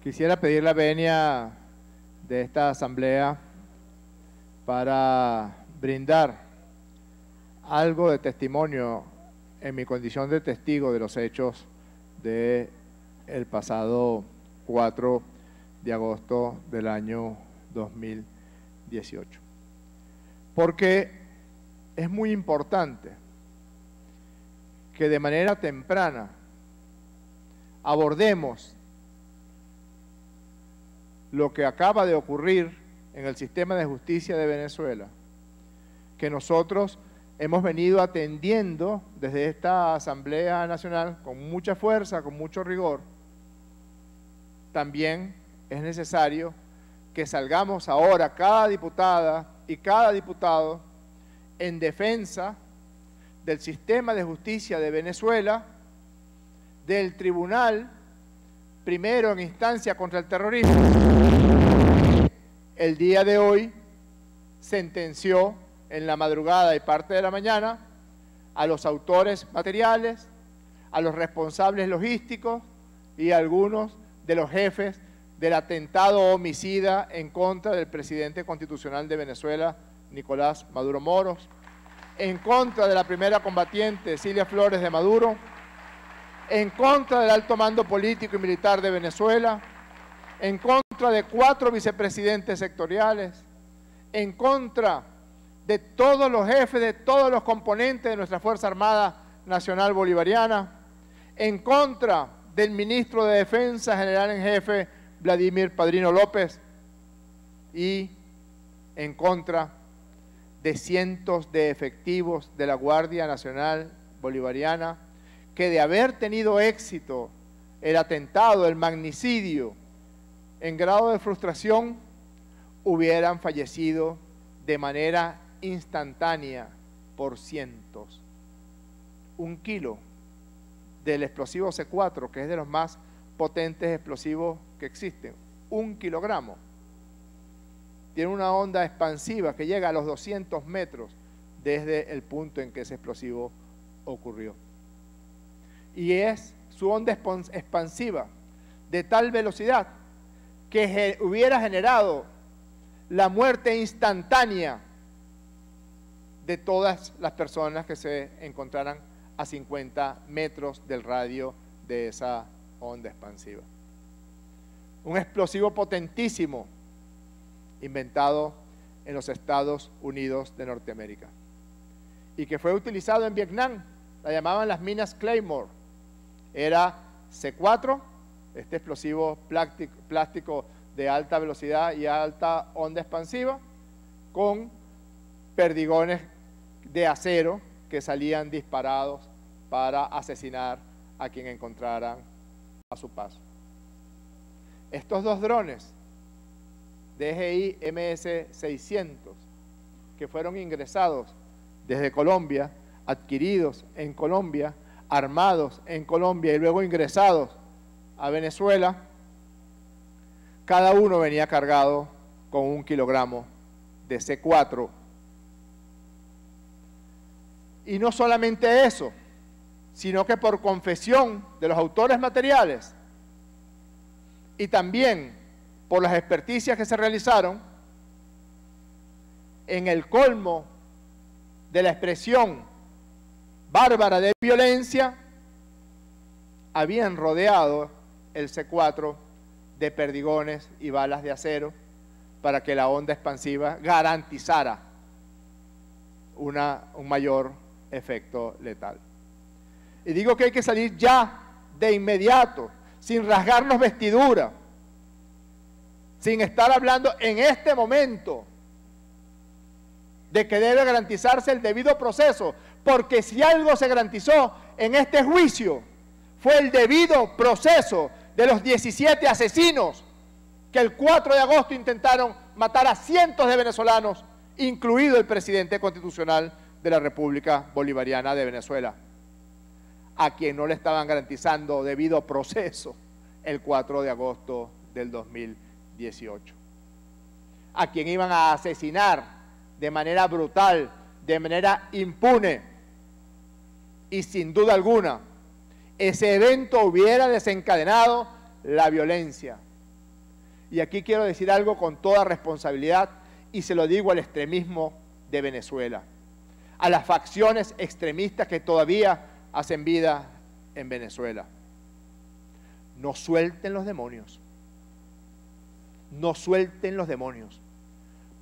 Quisiera pedir la venia de esta asamblea para brindar algo de testimonio en mi condición de testigo de los hechos del pasado 4 de agosto del año 2018. Porque es muy importante que de manera temprana abordemos lo que acaba de ocurrir en el sistema de justicia de Venezuela, que nosotros hemos venido atendiendo desde esta Asamblea Nacional con mucha fuerza, con mucho rigor. También es necesario que salgamos ahora cada diputada y cada diputado en defensa del sistema de justicia de Venezuela, del Tribunal Primero en Instancia contra el Terrorismo. El día de hoy sentenció en la madrugada y parte de la mañana a los autores materiales, a los responsables logísticos y a algunos de los jefes del atentado homicida en contra del presidente constitucional de Venezuela, Nicolás Maduro Moros, en contra de la primera combatiente, Cilia Flores de Maduro, en contra del alto mando político y militar de Venezuela, en contra de 4 vicepresidentes sectoriales, en contra de todos los jefes, de todos los componentes de nuestra Fuerza Armada Nacional Bolivariana, en contra del ministro de Defensa, general en jefe Vladimir Padrino López, y en contra de cientos de efectivos de la Guardia Nacional Bolivariana, que de haber tenido éxito el atentado, el magnicidio, en grado de frustración, hubieran fallecido de manera instantánea por cientos. 1 kilo del explosivo C4, que es de los más potentes explosivos que existen, 1 kilogramo, tiene una onda expansiva que llega a los 200 metros desde el punto en que ese explosivo ocurrió. Y es su onda expansiva de tal velocidad que hubiera generado la muerte instantánea de todas las personas que se encontraran a 50 metros del radio de esa onda expansiva. Un explosivo potentísimo inventado en los Estados Unidos de Norteamérica y que fue utilizado en Vietnam. La llamaban las minas Claymore. Era C4, este explosivo plástico de alta velocidad y alta onda expansiva, con perdigones de acero que salían disparados para asesinar a quien encontraran a su paso. Estos 2 drones DJI MS-600, que fueron ingresados desde Colombia, adquiridos en Colombia, armados en Colombia y luego ingresados a Venezuela, cada uno venía cargado con 1 kilogramo de C4. Y no solamente eso, sino que por confesión de los autores materiales y también por las experticias que se realizaron, en el colmo de la expresión bárbara de violencia, habían rodeado el C4 de perdigones y balas de acero para que la onda expansiva garantizara un mayor efecto letal. Y digo que hay que salir ya, de inmediato, sin rasgarnos vestidura, sin estar hablando en este momento de que debe garantizarse el debido proceso, porque si algo se garantizó en este juicio fue el debido proceso de los 17 asesinos que el 4 de agosto intentaron matar a cientos de venezolanos, incluido el presidente constitucional de la República Bolivariana de Venezuela, a quien no le estaban garantizando debido proceso el 4 de agosto del 2018, a quien iban a asesinar de manera brutal, de manera impune, y sin duda alguna ese evento hubiera desencadenado la violencia, Y aquí quiero decir algo con toda responsabilidad y se lo digo al extremismo de Venezuela, a las facciones extremistas que todavía hacen vida en Venezuela. No suelten los demonios. No suelten los demonios.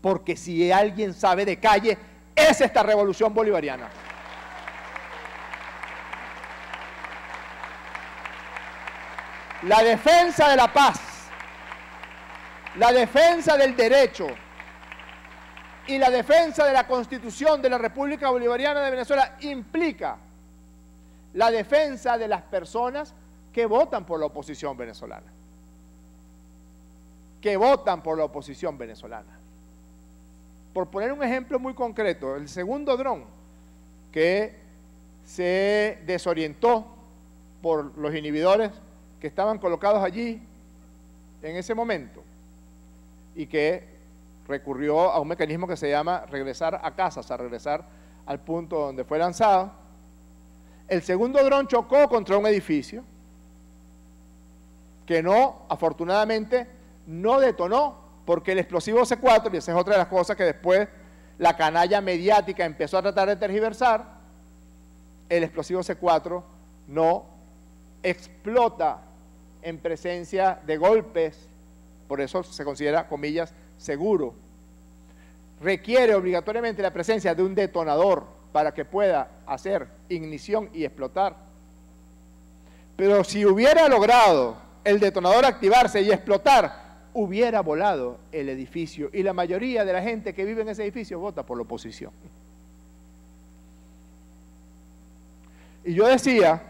Porque si alguien sabe de calle, es esta revolución bolivariana. La defensa de la paz, la defensa del derecho y la defensa de la Constitución de la República Bolivariana de Venezuela implica la defensa de las personas que votan por la oposición venezolana. Que votan por la oposición venezolana. Por poner un ejemplo muy concreto, el segundo dron que se desorientó por los inhibidores que estaban colocados allí en ese momento y que recurrió a un mecanismo que se llama regresar a casa, o sea, regresar al punto donde fue lanzado. El segundo dron chocó contra un edificio que no, afortunadamente, no detonó, porque el explosivo C4, y esa es otra de las cosas que después la canalla mediática empezó a tratar de tergiversar, el explosivo C4 no explota en presencia de golpes, por eso se considera, comillas, seguro. Requiere obligatoriamente la presencia de un detonador para que pueda hacer ignición y explotar. Pero si hubiera logrado el detonador activarse y explotar, hubiera volado el edificio y la mayoría de la gente que vive en ese edificio vota por la oposición. Y yo decía,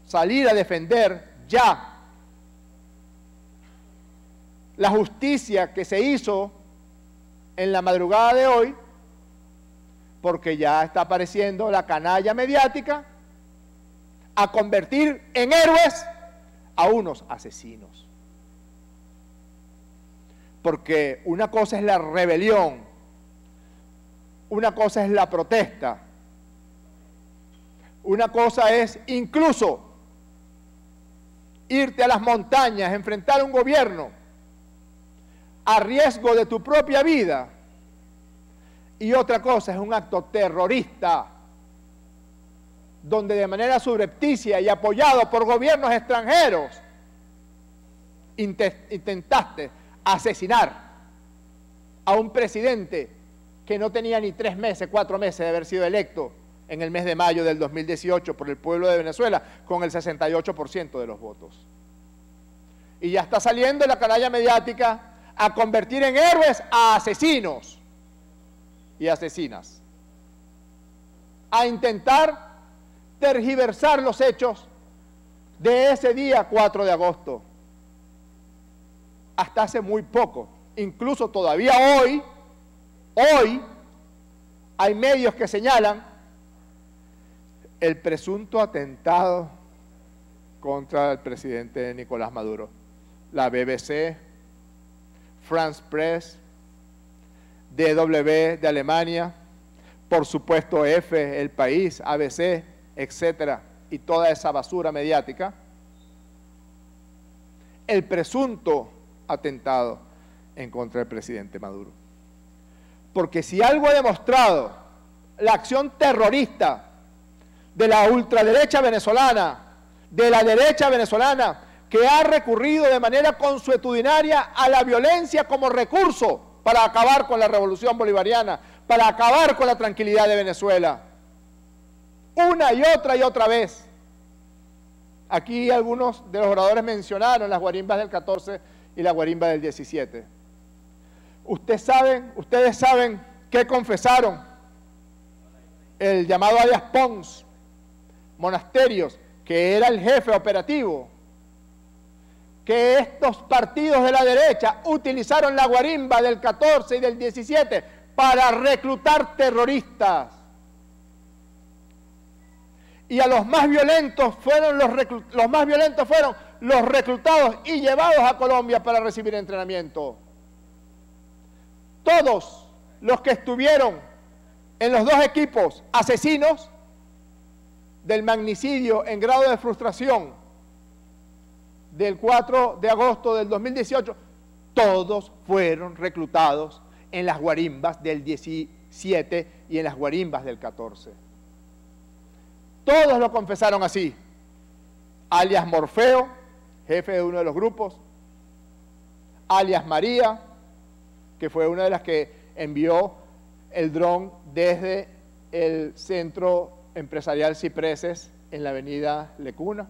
salir a defender ya la justicia que se hizo en la madrugada de hoy, porque ya está apareciendo la canalla mediática a convertir en héroes a unos asesinos. Porque una cosa es la rebelión, una cosa es la protesta, una cosa es incluso irte a las montañas, enfrentar un gobierno a riesgo de tu propia vida, y otra cosa es un acto terrorista donde de manera subrepticia y apoyado por gobiernos extranjeros intentaste asesinar a un presidente que no tenía ni 3 meses, 4 meses de haber sido electo en el mes de mayo del 2018 por el pueblo de Venezuela con el 68% de los votos. Y ya está saliendo la canalla mediática a convertir en héroes a asesinos y asesinas, a intentar tergiversar los hechos de ese día 4 de agosto. Hasta hace muy poco, incluso todavía hoy hay medios que señalan el presunto atentado contra el presidente Nicolás Maduro. La BBC, France Press, DW de Alemania, por supuesto F, El País, ABC, etcétera, y toda esa basura mediática, el presunto atentado en contra del presidente Maduro. Porque si algo ha demostrado la acción terrorista de la ultraderecha venezolana, de la derecha venezolana, que ha recurrido de manera consuetudinaria a la violencia como recurso para acabar con la revolución bolivariana, para acabar con la tranquilidad de Venezuela, una y otra vez. Aquí algunos de los oradores mencionaron las guarimbas del 14 y la guarimba del 17. Ustedes saben que confesaron el llamado alias Pons, Monasterios, que era el jefe operativo, que estos partidos de la derecha utilizaron la guarimba del 14 y del 17 para reclutar terroristas. Y a los más violentos fueron los reclutados y llevados a Colombia para recibir entrenamiento. Todos los que estuvieron en los dos equipos asesinos del magnicidio en grado de frustración del 4 de agosto del 2018, todos fueron reclutados en las guarimbas del 17 y en las guarimbas del 14. Todos lo confesaron así. Alias Morfeo, jefe de uno de los grupos, alias María, que fue una de las que envió el dron desde el centro empresarial Cipreses en la avenida Lecuna.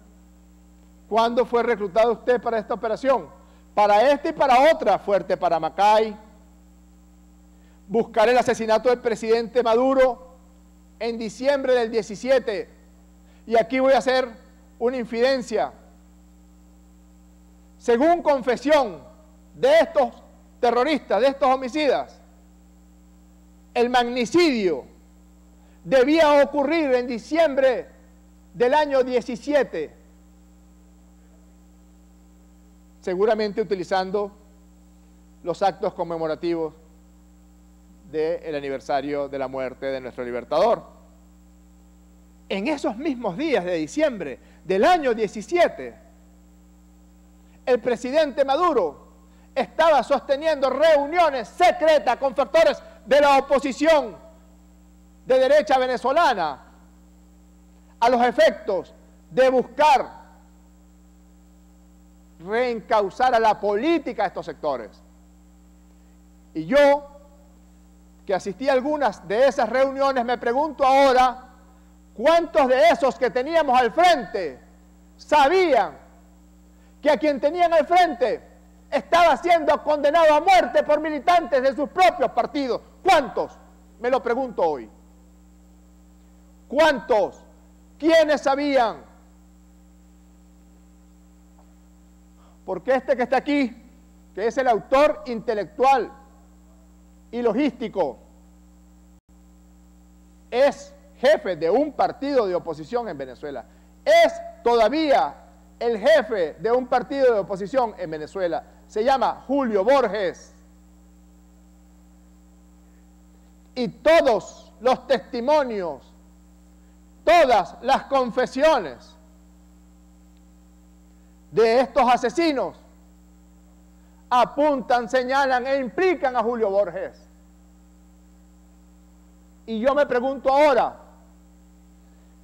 ¿Cuándo fue reclutado usted para esta operación? Para esta y para otra, Fuerte Paramacay, buscar el asesinato del presidente Maduro en diciembre del 17. Y aquí voy a hacer una infidencia. Según confesión de estos terroristas, de estos homicidas, el magnicidio debía ocurrir en diciembre del año 17, seguramente utilizando los actos conmemorativos del aniversario de la muerte de nuestro libertador. En esos mismos días de diciembre del año 17, el presidente Maduro estaba sosteniendo reuniones secretas con factores de la oposición de derecha venezolana a los efectos de buscar reencauzar a la política a estos sectores. Y yo, que asistí a algunas de esas reuniones, me pregunto ahora, ¿cuántos de esos que teníamos al frente sabían que a quien tenían al frente estaba siendo condenado a muerte por militantes de sus propios partidos? ¿Cuántos? Me lo pregunto hoy. ¿Cuántos? ¿Quiénes sabían? Porque este que está aquí, que es el autor intelectual y logístico, es jefe de un partido de oposición en Venezuela. Es todavía el jefe de un partido de oposición en Venezuela. Se llama Julio Borges. Y todos los testimonios, todas las confesiones de estos asesinos apuntan, señalan e implican a Julio Borges. Y yo me pregunto ahora,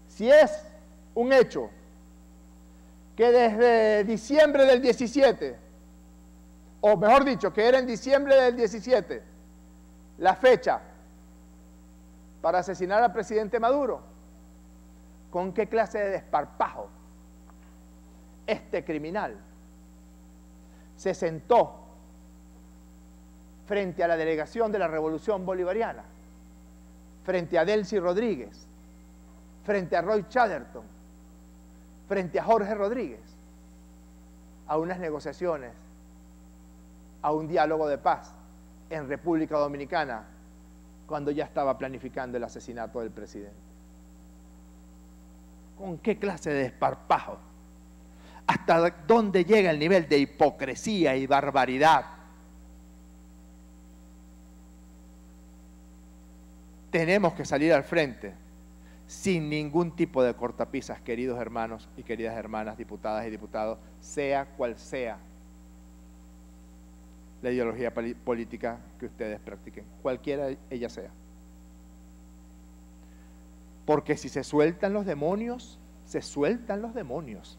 si es un hecho que desde diciembre del 17, o mejor dicho, que era en diciembre del 17, la fecha para asesinar al presidente Maduro, ¿con qué clase de desparpajo este criminal se sentó frente a la delegación de la Revolución Bolivariana, frente a Delcy Rodríguez, frente a Roy Chatterton, frente a Jorge Rodríguez, a unas negociaciones, a un diálogo de paz en República Dominicana, cuando ya estaba planificando el asesinato del presidente? ¿Con qué clase de desparpajo? ¿Hasta dónde llega el nivel de hipocresía y barbaridad? Tenemos que salir al frente sin ningún tipo de cortapisas, queridos hermanos y queridas hermanas, diputadas y diputados, sea cual sea la ideología política que ustedes practiquen, cualquiera ella sea. Porque si se sueltan los demonios, se sueltan los demonios.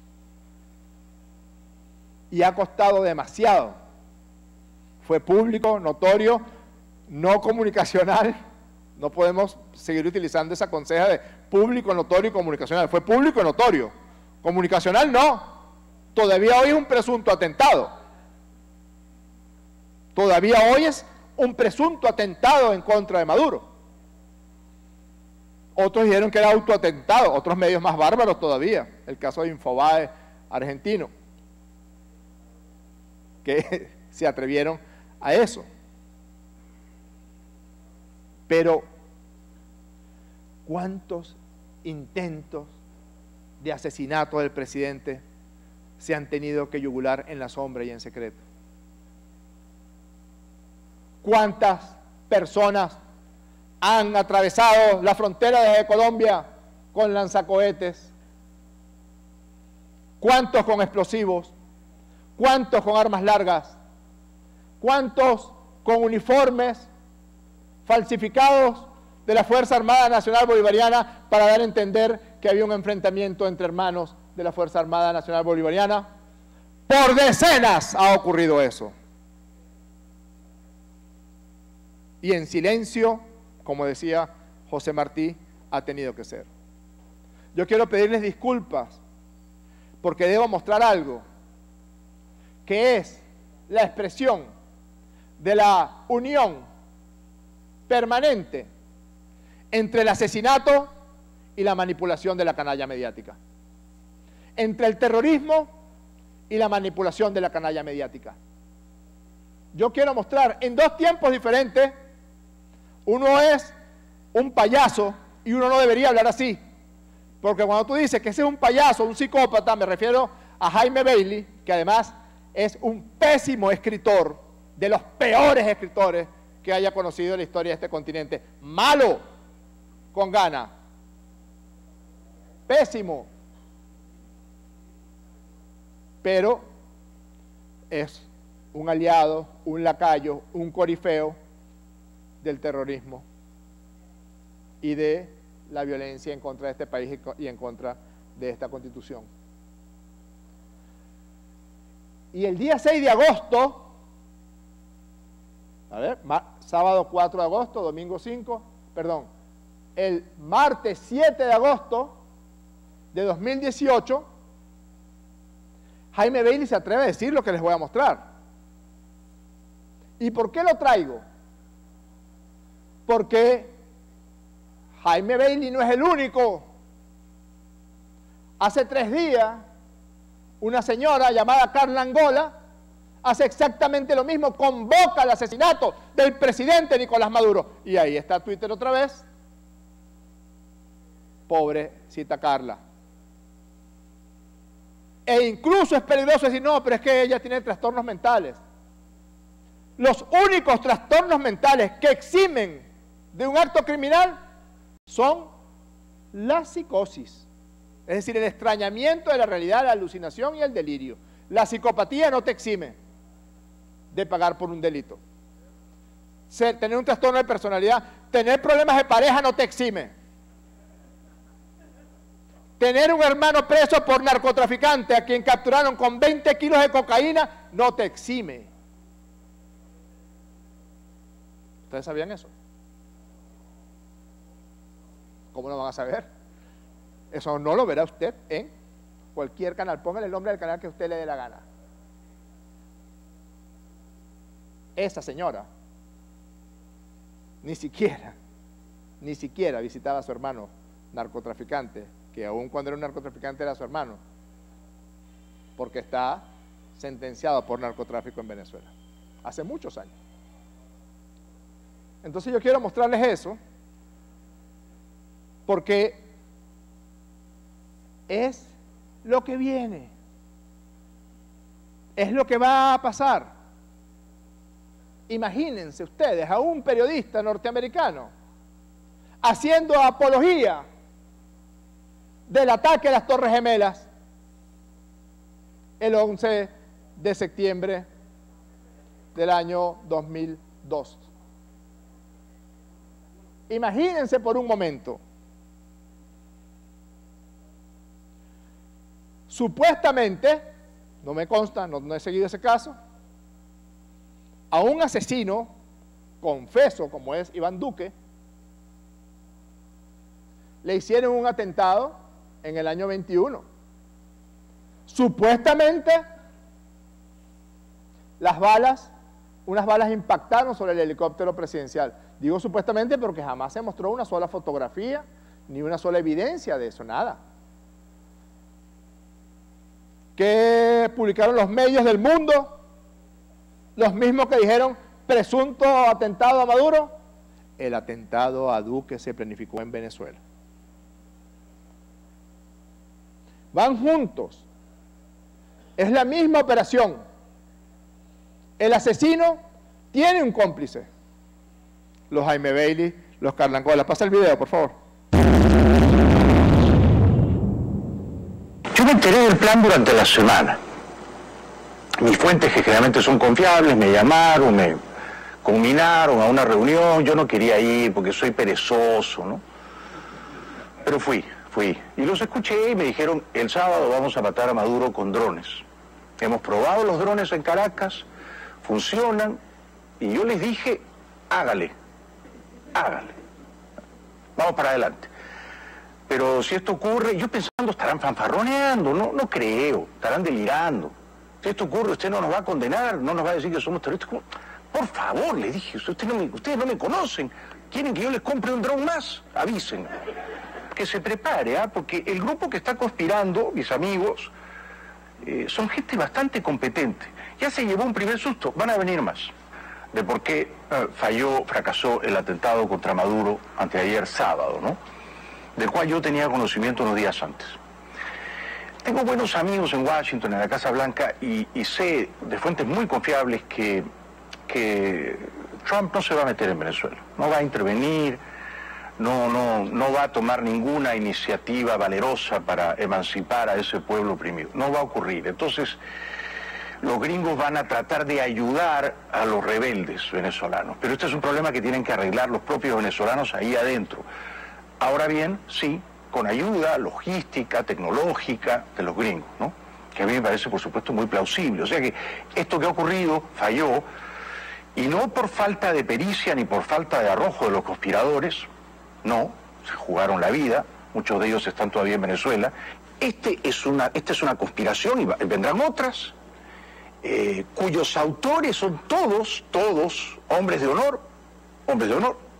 Y ha costado demasiado. Fue público, notorio, no comunicacional. No podemos seguir utilizando esa conseja de público, notorio y comunicacional. Fue público y notorio. Comunicacional no. Todavía hoy es un presunto atentado. Todavía hoy es un presunto atentado en contra de Maduro. Otros dijeron que era autoatentado, otros medios más bárbaros todavía. El caso de Infobae argentino, que se atrevieron a eso. Pero, ¿cuántos intentos de asesinato del presidente se han tenido que yugular en la sombra y en secreto? ¿Cuántas personas han atravesado la frontera desde Colombia con lanzacohetes? ¿Cuántos con explosivos? ¿Cuántos con armas largas? ¿Cuántos con uniformes falsificados de la Fuerza Armada Nacional Bolivariana para dar a entender que había un enfrentamiento entre hermanos de la Fuerza Armada Nacional Bolivariana? Por decenas ha ocurrido eso. Y en silencio, como decía José Martí, ha tenido que ser. Yo quiero pedirles disculpas porque debo mostrar algo que es la expresión de la unión permanente entre el asesinato y la manipulación de la canalla mediática, entre el terrorismo y la manipulación de la canalla mediática. Yo quiero mostrar en dos tiempos diferentes. Uno es un payaso y uno no debería hablar así, porque cuando tú dices que ese es un payaso, un psicópata, me refiero a Jaime Bailey, que además es un pésimo escritor, de los peores escritores que haya conocido la historia de este continente. Malo, con gana. Pésimo. Pero es un aliado, un lacayo, un corifeo del terrorismo y de la violencia en contra de este país y en contra de esta Constitución. Y el día 6 de agosto, a ver, sábado 4 de agosto, domingo 5, perdón, el martes 7 de agosto de 2018, Jaime Bailey se atreve a decir lo que les voy a mostrar. ¿Y por qué lo traigo? Porque Jaime Bailey no es el único. Hace 3 días, una señora llamada Carla Angola hace exactamente lo mismo, convoca al asesinato del presidente Nicolás Maduro. Y ahí está Twitter otra vez. Pobrecita Carla. E incluso es peligroso decir, no, pero es que ella tiene trastornos mentales. Los únicos trastornos mentales que eximen de un acto criminal son la psicosis, es decir, el extrañamiento de la realidad, la alucinación y el delirio. La psicopatía no te exime de pagar por un delito. Tener un trastorno de personalidad, tener problemas de pareja no te exime. Tener un hermano preso por narcotraficante a quien capturaron con 20 kilos de cocaína no te exime. ¿Ustedes sabían eso? ¿Cómo lo van a saber? Eso no lo verá usted en cualquier canal. Póngale el nombre del canal que a usted le dé la gana. Esa señora ni siquiera visitaba a su hermano narcotraficante, que aun cuando era un narcotraficante era su hermano, porque está sentenciado por narcotráfico en Venezuela, hace muchos años. Entonces yo quiero mostrarles eso, porque es lo que viene, es lo que va a pasar. Imagínense ustedes a un periodista norteamericano haciendo apología del ataque a las Torres Gemelas el 11 de septiembre del año 2002. Imagínense por un momento, supuestamente, no me consta, no he seguido ese caso, a un asesino confeso como es Iván Duque, le hicieron un atentado en el año 21. Supuestamente, unas balas impactaron sobre el helicóptero presidencial. Digo supuestamente porque jamás se mostró una sola fotografía, ni una sola evidencia de eso, nada. ¿Qué publicaron los medios del mundo? Los mismos que dijeron presunto atentado a Maduro. El atentado a Duque se planificó en Venezuela. Van juntos. Es la misma operación. El asesino tiene un cómplice. Los Jaime Bailey, los Carla Angola. Pasa el video, por favor. Yo me enteré del plan durante la semana. mis fuentes, que generalmente son confiables, me llamaron, me combinaron a una reunión. Yo no quería ir porque soy perezoso, ¿no? Pero fui. Y los escuché y me dijeron, el sábado vamos a matar a Maduro con drones. Hemos probado los drones en Caracas, funcionan, y yo les dije, hágale. Vamos para adelante. Pero si esto ocurre, yo pensando, estarán fanfarroneando, no creo, estarán delirando. Si esto ocurre, usted no nos va a condenar, no nos va a decir que somos terroristas. Por favor, le dije, ustedes no me conocen, ¿quieren que yo les compre un dron más? Avisen. Que se prepare, porque el grupo que está conspirando, mis amigos, son gente bastante competente. Ya se llevó un primer susto, van a venir más. De por qué fracasó el atentado contra Maduro anteayer sábado, ¿no? Del cual yo tenía conocimiento unos días antes. Tengo buenos amigos en Washington, en la Casa Blanca, y sé de fuentes muy confiables que Trump no se va a meter en Venezuela, no va a intervenir, no va a tomar ninguna iniciativa valerosa para emancipar a ese pueblo oprimido. No va a ocurrir. Entonces, los gringos van a tratar de ayudar a los rebeldes venezolanos. Pero este es un problema que tienen que arreglar los propios venezolanos ahí adentro. Ahora bien, sí, con ayuda logística, tecnológica de los gringos, ¿no? Que a mí me parece, por supuesto, muy plausible. O sea que esto que ha ocurrido falló, y no por falta de pericia ni por falta de arrojo de los conspiradores. No, se jugaron la vida, muchos de ellos están todavía en Venezuela. Esta es una conspiración, y vendrán otras, cuyos autores son todos hombres de honor,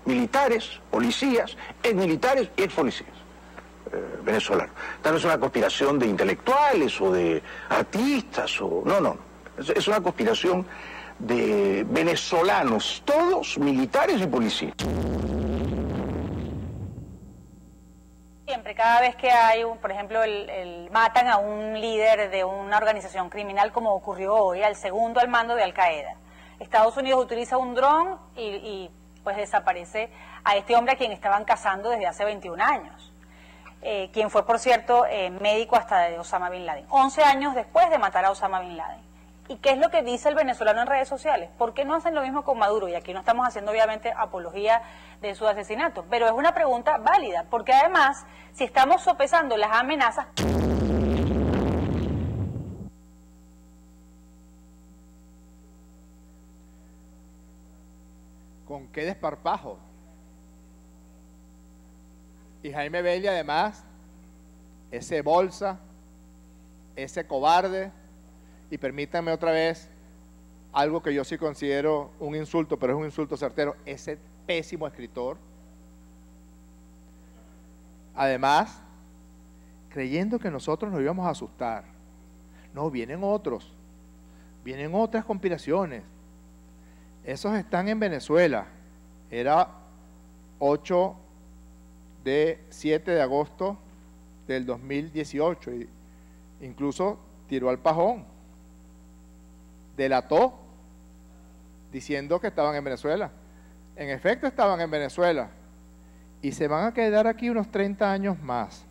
militares, policías, exmilitares y expolicías venezolanos. Esta no es una conspiración de intelectuales o de artistas, no. Es una conspiración de venezolanos, todos militares y policías. Siempre, cada vez que hay, por ejemplo, matan a un líder de una organización criminal, como ocurrió hoy, al segundo al mando de Al Qaeda, Estados Unidos utiliza un dron y pues desaparece a este hombre a quien estaban cazando desde hace 21 años, quien fue, por cierto, médico hasta de Osama Bin Laden, 11 años después de matar a Osama Bin Laden. ¿Y qué es lo que dice el venezolano en redes sociales? ¿Por qué no hacen lo mismo con Maduro? Y aquí no estamos haciendo, obviamente, apología de su asesinato, pero es una pregunta válida, porque además, si estamos sopesando las amenazas... ¿Con qué desparpajo? Y Jaime Belli, además, ese bolsa, ese cobarde, y permítanme otra vez algo que yo sí considero un insulto, pero es un insulto certero, ese pésimo escritor. Además, creyendo que nosotros nos íbamos a asustar. No, vienen otros, vienen otras conspiraciones. Esos están en Venezuela. Era 7 de agosto del 2018, y incluso tiró al pajón. Delató, diciendo que estaban en Venezuela. En efecto, estaban en Venezuela, y se van a quedar aquí unos 30 años más.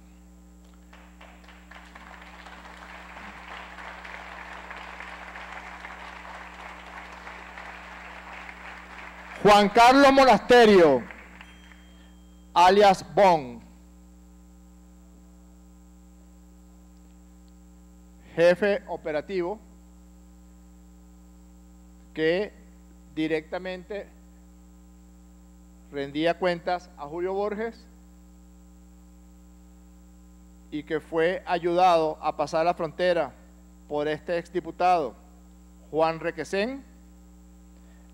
Juan Carlos Monasterio, alias Bon, jefe operativo, que directamente rendía cuentas a Julio Borges y que fue ayudado a pasar la frontera por este exdiputado Juan Requesén,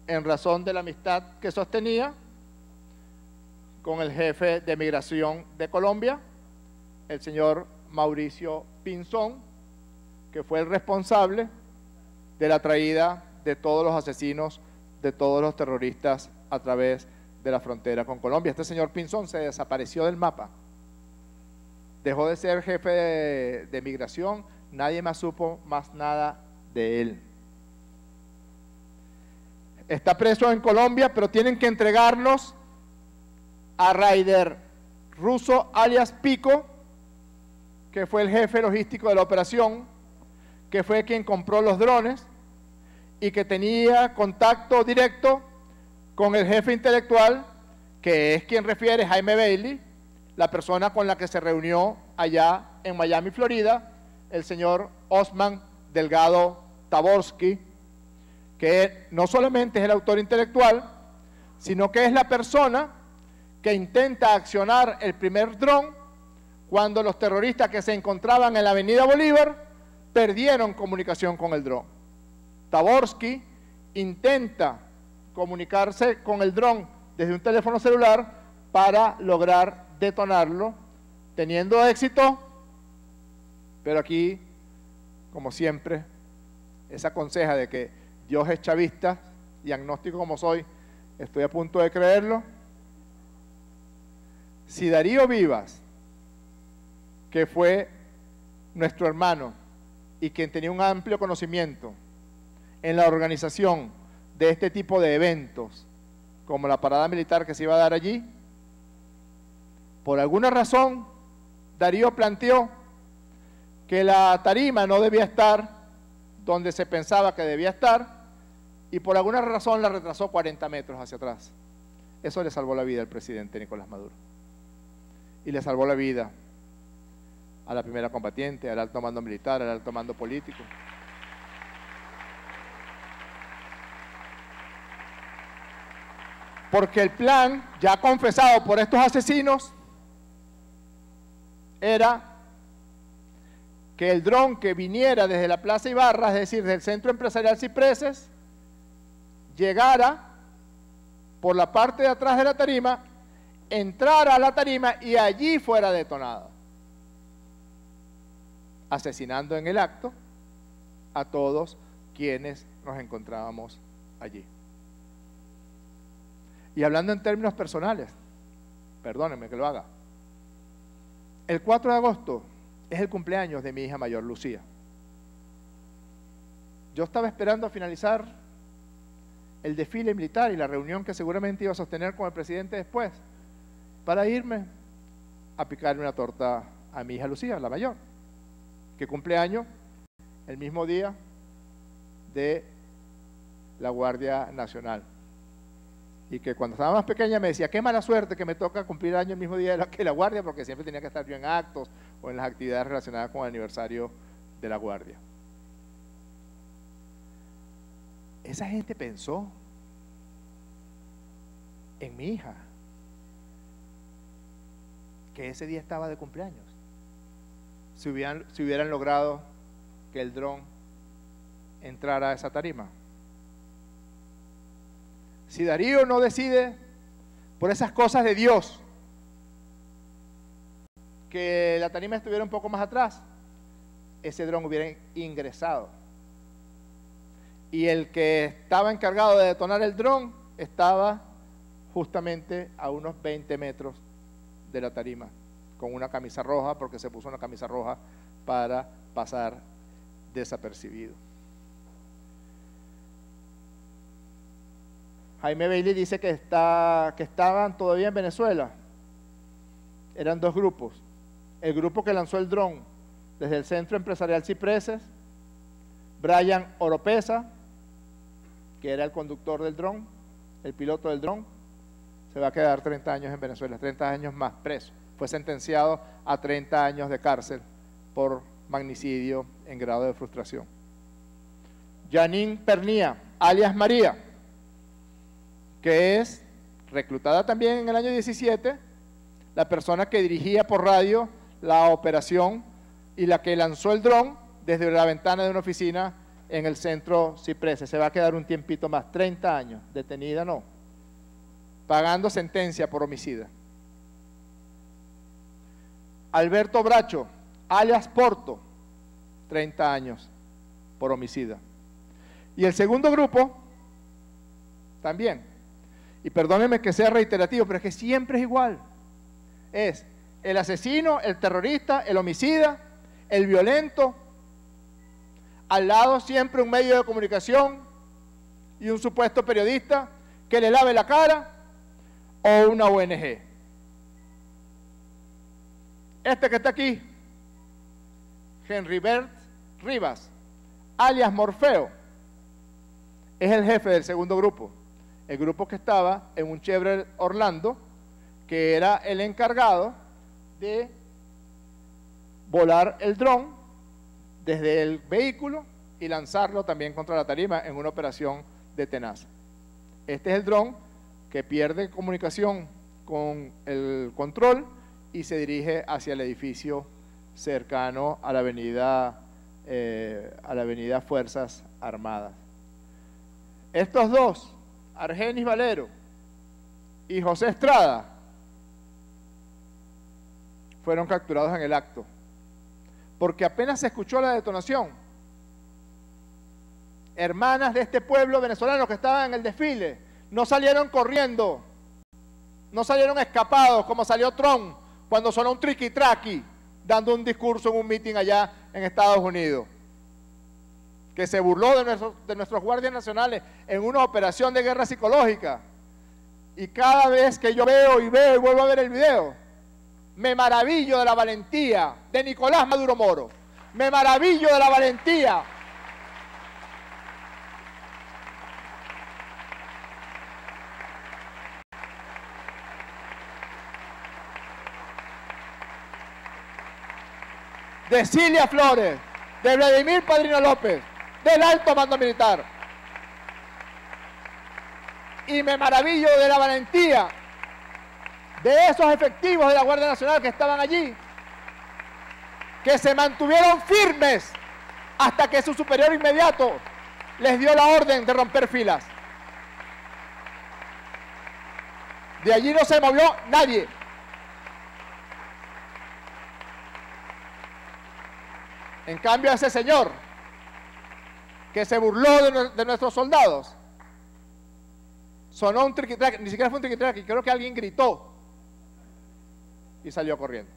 en razón de la amistad que sostenía con el jefe de migración de Colombia, el señor Mauricio Pinzón, que fue el responsable de la traída de todos los asesinos, de todos los terroristas a través de la frontera con Colombia. Este señor Pinzón se desapareció del mapa, dejó de ser jefe de migración, nadie más supo más nada de él. Está preso en Colombia, pero tienen que entregarnos a Raider Russo, alias Pico, que fue el jefe logístico de la operación, que fue quien compró los drones, y que tenía contacto directo con el jefe intelectual, que es quien refiere Jaime Bailey, la persona con la que se reunió allá en Miami, Florida, el señor Osman Delgado Taborsky, que no solamente es el autor intelectual, sino que es la persona que intenta accionar el primer dron cuando los terroristas que se encontraban en la avenida Bolívar perdieron comunicación con el dron. Taborsky intenta comunicarse con el dron desde un teléfono celular para lograr detonarlo, teniendo éxito, pero aquí, como siempre, esa conseja de que Dios es chavista y agnóstico como soy, estoy a punto de creerlo. Si Darío Vivas, que fue nuestro hermano y quien tenía un amplio conocimiento en la organización de este tipo de eventos, como la parada militar que se iba a dar allí, por alguna razón Darío planteó que la tarima no debía estar donde se pensaba que debía estar y por alguna razón la retrasó 40 metros hacia atrás. Eso le salvó la vida al presidente Nicolás Maduro. Y le salvó la vida a la primera combatiente, al alto mando militar, al alto mando político. Porque el plan, ya confesado por estos asesinos, era que el dron que viniera desde la Plaza Ibarra, es decir, del Centro Empresarial Cipreses, llegara por la parte de atrás de la tarima, entrara a la tarima y allí fuera detonada, asesinando en el acto a todos quienes nos encontrábamos allí. Y hablando en términos personales, perdónenme que lo haga, el 4 de agosto es el cumpleaños de mi hija mayor, Lucía. Yo estaba esperando a finalizar el desfile militar y la reunión que seguramente iba a sostener con el presidente después, para irme a picarle una torta a mi hija Lucía, la mayor, que cumple años el mismo día de la Guardia Nacional. Y que cuando estaba más pequeña me decía, qué mala suerte que me toca cumplir año el mismo día que la Guardia, porque siempre tenía que estar yo en actos o en las actividades relacionadas con el aniversario de la Guardia. Esa gente pensó en mi hija, que ese día estaba de cumpleaños. Si hubieran logrado que el dron entrara a esa tarima. Si Darío no decide, por esas cosas de Dios, que la tarima estuviera un poco más atrás, ese dron hubiera ingresado. Y el que estaba encargado de detonar el dron estaba justamente a unos 20 metros de la tarima, con una camisa roja, porque se puso una camisa roja para pasar desapercibido. Jaime Bailey dice que estaban todavía en Venezuela. Eran dos grupos. El grupo que lanzó el dron desde el Centro Empresarial Cipreses, Brian Oropesa, que era el conductor del dron, el piloto del dron, se va a quedar 30 años en Venezuela, 30 años más preso. Fue sentenciado a 30 años de cárcel por magnicidio en grado de frustración. Janine Pernía, alias María, que es reclutada también en el año 17, la persona que dirigía por radio la operación y la que lanzó el dron desde la ventana de una oficina en el centro Cipreses. Se va a quedar un tiempito más, 30 años, detenida no, pagando sentencia por homicida. Alberto Bracho, alias Porto, 30 años por homicida. Y el segundo grupo, también, y perdónenme que sea reiterativo, pero es que siempre es igual. Es el asesino, el terrorista, el homicida, el violento, al lado siempre un medio de comunicación y un supuesto periodista que le lave la cara o una ONG. Este que está aquí, Henry Bert Rivas, alias Morfeo, es el jefe del segundo grupo, el grupo que estaba en un Chevrolet Orlando, que era el encargado de volar el dron desde el vehículo y lanzarlo también contra la tarima en una operación de tenaza. Este es el dron que pierde comunicación con el control y se dirige hacia el edificio cercano a la avenida Fuerzas Armadas. Estos dos, Argenis Valero y José Estrada, fueron capturados en el acto, porque apenas se escuchó la detonación, hermanas de este pueblo venezolano que estaban en el desfile, no salieron corriendo, no salieron escapados como salió Trump cuando sonó un triqui-traqui dando un discurso en un meeting allá en Estados Unidos, que se burló de nuestros guardias nacionales en una operación de guerra psicológica. Y cada vez que yo veo y vuelvo a ver el video, me maravillo de la valentía de Nicolás Maduro Moro, me maravillo de la valentía de Cilia Flores, de Vladimir Padrino López, del alto mando militar. Y me maravillo de la valentía de esos efectivos de la Guardia Nacional que estaban allí, que se mantuvieron firmes hasta que su superior inmediato les dio la orden de romper filas. De allí no se movió nadie. En cambio, ese señor que se burló de nuestros soldados, sonó un triqui-traqui, ni siquiera fue un triqui-traqui, creo que alguien gritó y salió corriendo.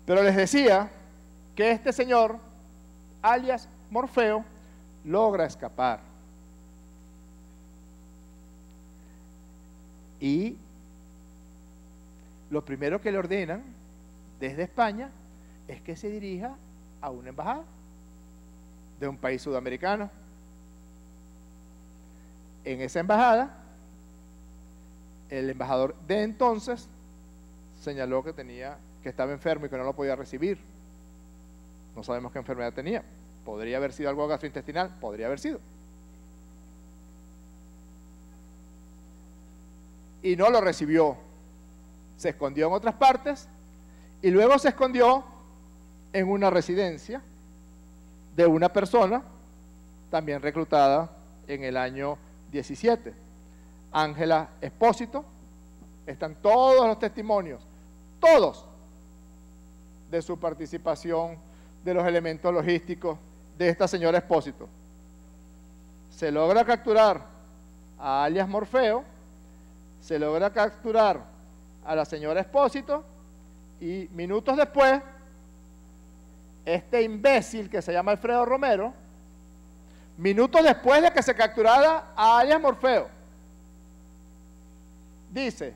Pero les decía que este señor, alias Morfeo, logra escapar. Y lo primero que le ordenan desde España es que se dirija a una embajada de un país sudamericano. En esa embajada, el embajador de entonces señaló que estaba enfermo y que no lo podía recibir. No sabemos qué enfermedad tenía. Podría haber sido algo gastrointestinal, podría haber sido. Y no lo recibió. Se escondió en otras partes y luego se escondió en una residencia de una persona también reclutada en el año 17, Ángela Espósito. Están todos los testimonios, todos, de su participación, de los elementos logísticos de esta señora Espósito. Se logra capturar a alias Morfeo, se logra capturar a la señora Espósito y minutos después, este imbécil que se llama Alfredo Romero, minutos después de que se capturara a alias Morfeo, dice: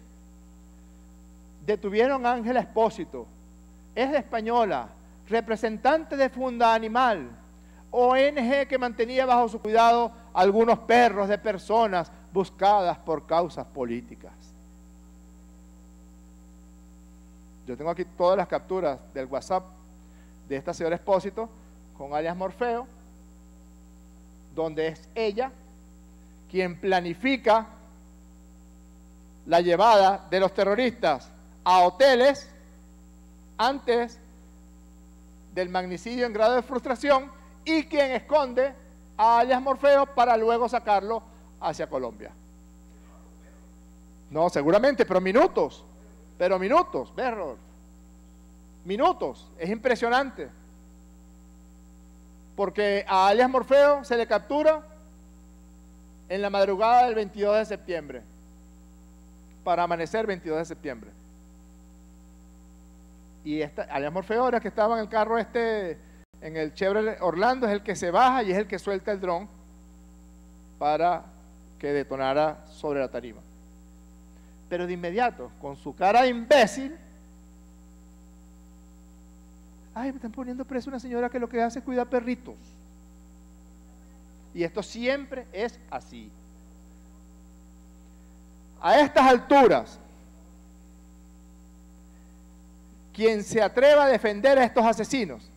detuvieron a Ángela Espósito, es de Española, representante de Funda Animal, ONG que mantenía bajo su cuidado algunos perros de personas buscadas por causas políticas. Yo tengo aquí todas las capturas del WhatsApp de esta señora Espósito con alias Morfeo, donde es ella quien planifica la llevada de los terroristas a hoteles antes del magnicidio en grado de frustración y quien esconde a alias Morfeo para luego sacarlo hacia Colombia. No, seguramente, pero minutos, Berro, minutos, es impresionante. Porque a alias Morfeo se le captura en la madrugada del 22 de septiembre, para amanecer 22 de septiembre. Y alias Morfeo era que estaba en el carro en el Chevrolet Orlando, es el que se baja y es el que suelta el dron para que detonara sobre la tarima. Pero de inmediato, con su cara de imbécil, ay, me están poniendo preso una señora que lo que hace es cuidar perritos. Y esto siempre es así. A estas alturas, quien se atreva a defender a estos asesinos,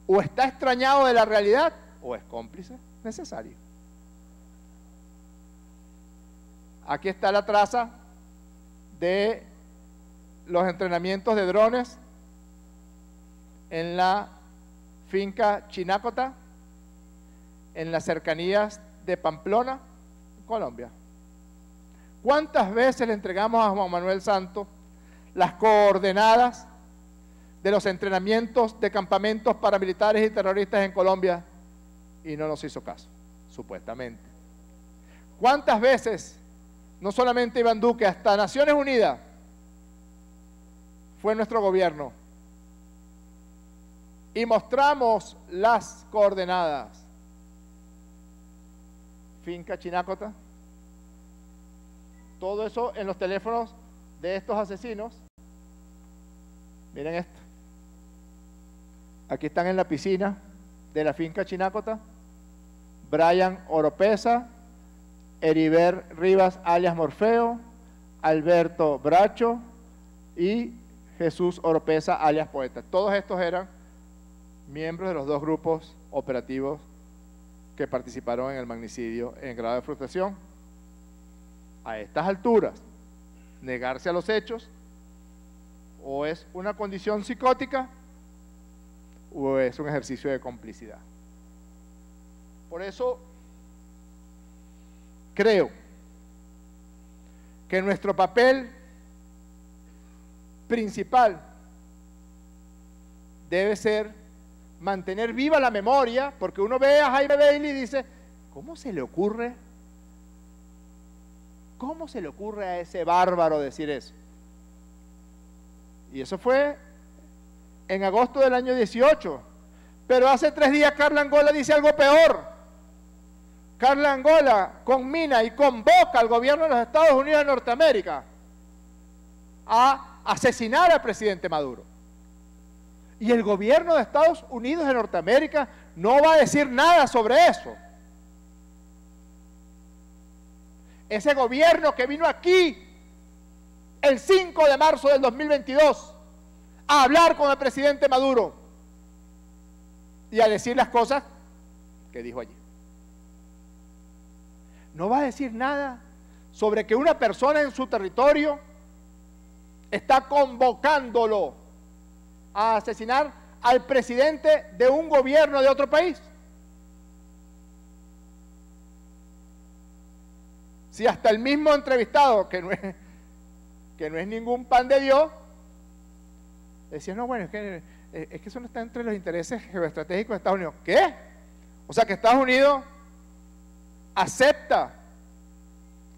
o está extrañado de la realidad, o es cómplice necesario. Aquí está la traza de los entrenamientos de drones en la finca Chinácota, en las cercanías de Pamplona, Colombia. ¿Cuántas veces le entregamos a Juan Manuel Santos las coordenadas de los entrenamientos de campamentos paramilitares y terroristas en Colombia y no nos hizo caso, supuestamente? ¿Cuántas veces, no solamente Iván Duque, hasta Naciones Unidas, fue nuestro gobierno y mostramos las coordenadas? Finca Chinácota, todo eso en los teléfonos de estos asesinos. Miren esto. Aquí están en la piscina de la finca Chinácota Brian Oropesa, Heriber Rivas alias Morfeo, Alberto Bracho y Jesús Oropesa alias Poeta. Todos estos eran miembros de los dos grupos operativos que participaron en el magnicidio en grado de frustración. A estas alturas, negarse a los hechos o es una condición psicótica o es un ejercicio de complicidad. Por eso creo que nuestro papel principal debe ser mantener viva la memoria, porque uno ve a Jaime Bailey y dice, ¿cómo se le ocurre? ¿Cómo se le ocurre a ese bárbaro decir eso? Y eso fue en agosto del año 18. Pero hace 3 días Carla Angola dice algo peor. Carla Angola conmina y convoca al gobierno de los Estados Unidos de Norteamérica a asesinar al presidente Maduro. Y el gobierno de Estados Unidos de Norteamérica no va a decir nada sobre eso. Ese gobierno que vino aquí el 5 de marzo del 2022 a hablar con el presidente Maduro y a decir las cosas que dijo allí. No va a decir nada sobre que una persona en su territorio está convocándolo a asesinar al presidente de un gobierno de otro país. Si hasta el mismo entrevistado, que no es ningún pan de Dios, decía, no, bueno, es que eso no está entre los intereses geoestratégicos de Estados Unidos. ¿Qué? O sea que Estados Unidos acepta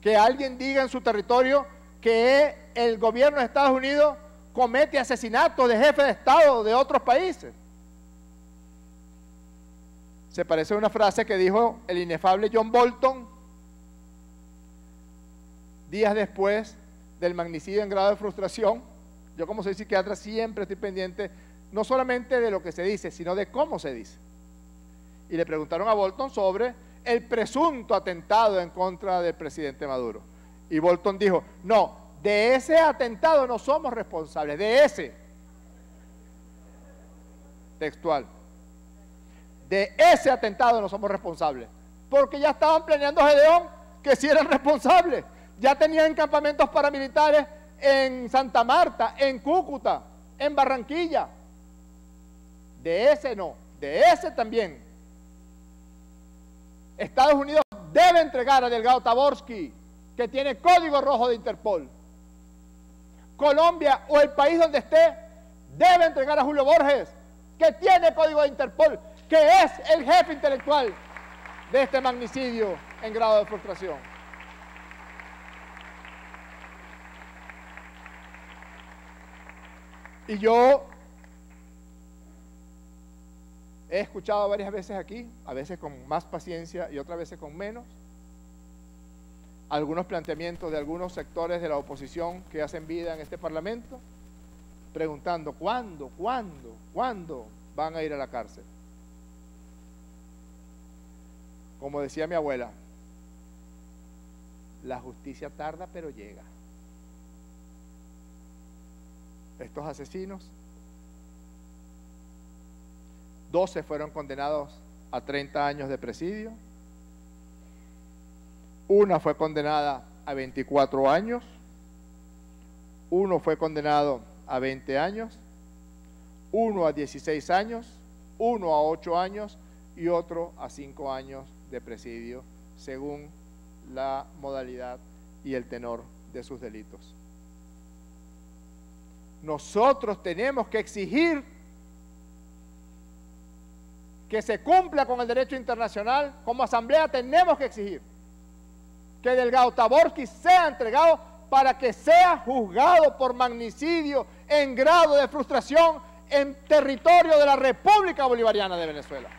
que alguien diga en su territorio que el gobierno de Estados Unidos comete asesinatos de jefes de Estado de otros países. Se parece a una frase que dijo el inefable John Bolton días después del magnicidio en grado de frustración. Yo, como soy psiquiatra, siempre estoy pendiente no solamente de lo que se dice, sino de cómo se dice. Y le preguntaron a Bolton sobre el presunto atentado en contra del presidente Maduro. Y Bolton dijo, no, de ese atentado no somos responsables, de ese. Textual. De ese atentado no somos responsables. Porque ya estaban planeando Gedeón que sí eran responsables. Ya tenían campamentos paramilitares en Santa Marta, en Cúcuta, en Barranquilla. De ese no, de ese también. Estados Unidos debe entregar a Delgado Taborsky, que tiene código rojo de Interpol. Colombia o el país donde esté debe entregar a Julio Borges, que tiene código de Interpol, que es el jefe intelectual de este magnicidio en grado de frustración. Y yo he escuchado varias veces aquí, a veces con más paciencia y otras veces con menos, algunos planteamientos de algunos sectores de la oposición que hacen vida en este Parlamento, preguntando, ¿cuándo van a ir a la cárcel? Como decía mi abuela, la justicia tarda pero llega. Estos asesinos, 12 fueron condenados a 30 años de presidio, una fue condenada a 24 años, uno fue condenado a 20 años, uno a 16 años, uno a 8 años y otro a 5 años de presidio, según la modalidad y el tenor de sus delitos. Nosotros tenemos que exigir que se cumpla con el derecho internacional. Como asamblea tenemos que exigir que Delgado Taborski sea entregado para que sea juzgado por magnicidio en grado de frustración en territorio de la República Bolivariana de Venezuela.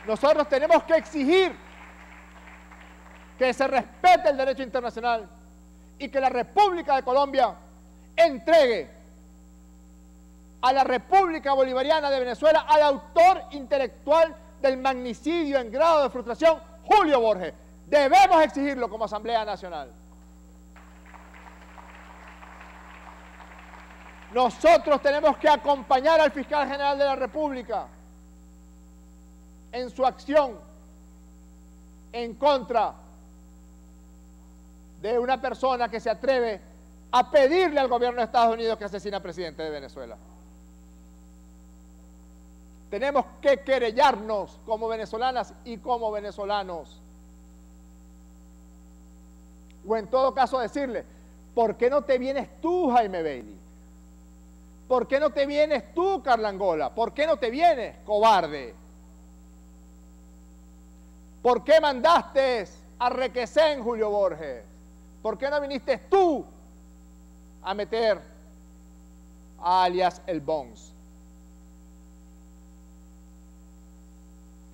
Nosotros tenemos que exigir que se respete el derecho internacional y que la República de Colombia entregue a la República Bolivariana de Venezuela al autor intelectual del magnicidio en grado de frustración, Julio Borges. Debemos exigirlo como Asamblea Nacional. Nosotros tenemos que acompañar al fiscal general de la República en su acción en contra de una persona que se atreve a pedirle al gobierno de Estados Unidos que asesine al presidente de Venezuela. Tenemos que querellarnos como venezolanas y como venezolanos. O en todo caso decirle, ¿por qué no te vienes tú, Jaime Bailey? ¿Por qué no te vienes tú, Carla Angola? ¿Por qué no te vienes, cobarde? ¿Por qué mandaste a Requesén, Julio Borges? ¿Por qué no viniste tú a meter a alias El Bons?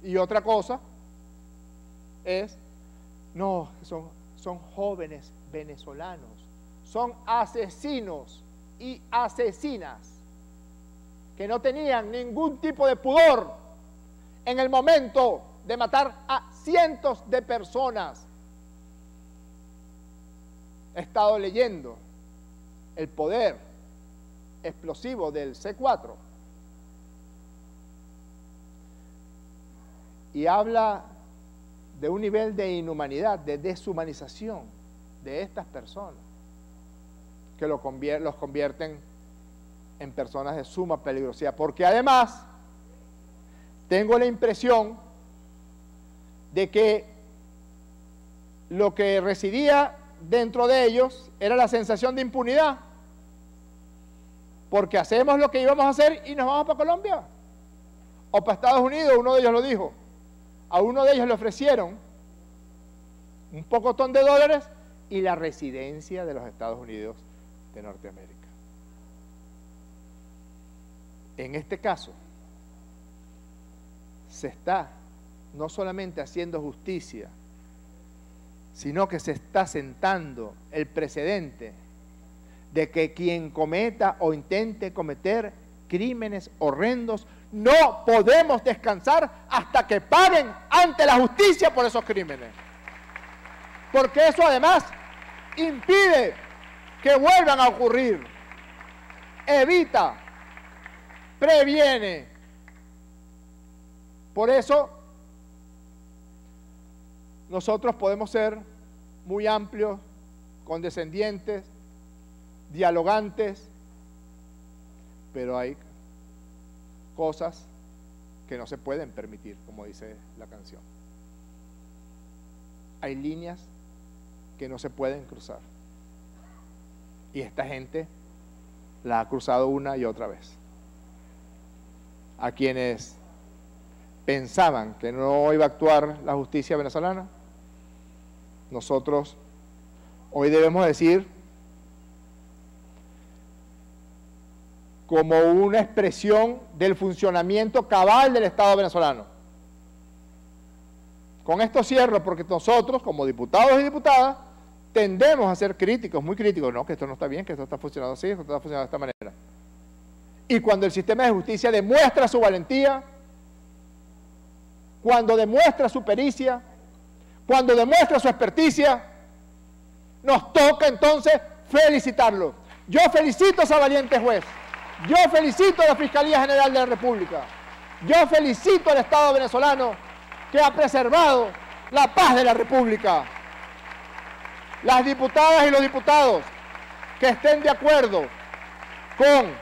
Y otra cosa es, no, son jóvenes venezolanos, son asesinos y asesinas que no tenían ningún tipo de pudor en el momento de matar a cientos de personas. He estado leyendo el poder explosivo del C4 y habla de un nivel de inhumanidad, de deshumanización de estas personas que los convierten en personas de suma peligrosidad, porque además tengo la impresión de que lo que residía dentro de ellos era la sensación de impunidad, porque hacemos lo que íbamos a hacer y nos vamos para Colombia o para Estados Unidos. Uno de ellos lo dijo. A uno de ellos le ofrecieron un pocotón de dólares y la residencia de los Estados Unidos de Norteamérica. En este caso, se está no solamente haciendo justicia, sino que se está sentando el precedente de que quien cometa o intente cometer crímenes horrendos, no podemos descansar hasta que paguen ante la justicia por esos crímenes. Porque eso además impide que vuelvan a ocurrir, evita, previene. Por eso nosotros podemos ser muy amplios, condescendientes, dialogantes, pero hay cosas que no se pueden permitir, como dice la canción. Hay líneas que no se pueden cruzar. Y esta gente la ha cruzado una y otra vez. A quienes pensaban que no iba a actuar la justicia venezolana, nosotros hoy debemos decir, como una expresión del funcionamiento cabal del Estado venezolano. Con esto cierro, porque nosotros, como diputados y diputadas, tendemos a ser críticos, muy críticos, no, que esto no está bien, que esto está funcionando así, esto está funcionando de esta manera. Y cuando el sistema de justicia demuestra su valentía, cuando demuestra su pericia, cuando demuestra su experticia, nos toca entonces felicitarlo. Yo felicito a esa valiente juez, yo felicito a la Fiscalía General de la República, yo felicito al Estado venezolano que ha preservado la paz de la República. Las diputadas y los diputados que estén de acuerdo con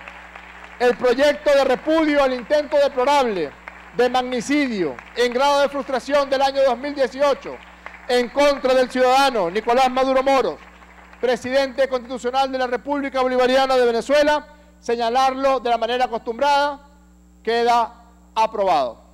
el proyecto de repudio al intento deplorable de magnicidio en grado de frustración del año 2018 en contra del ciudadano Nicolás Maduro Moros, presidente constitucional de la República Bolivariana de Venezuela, señalarlo de la manera acostumbrada, queda aprobado.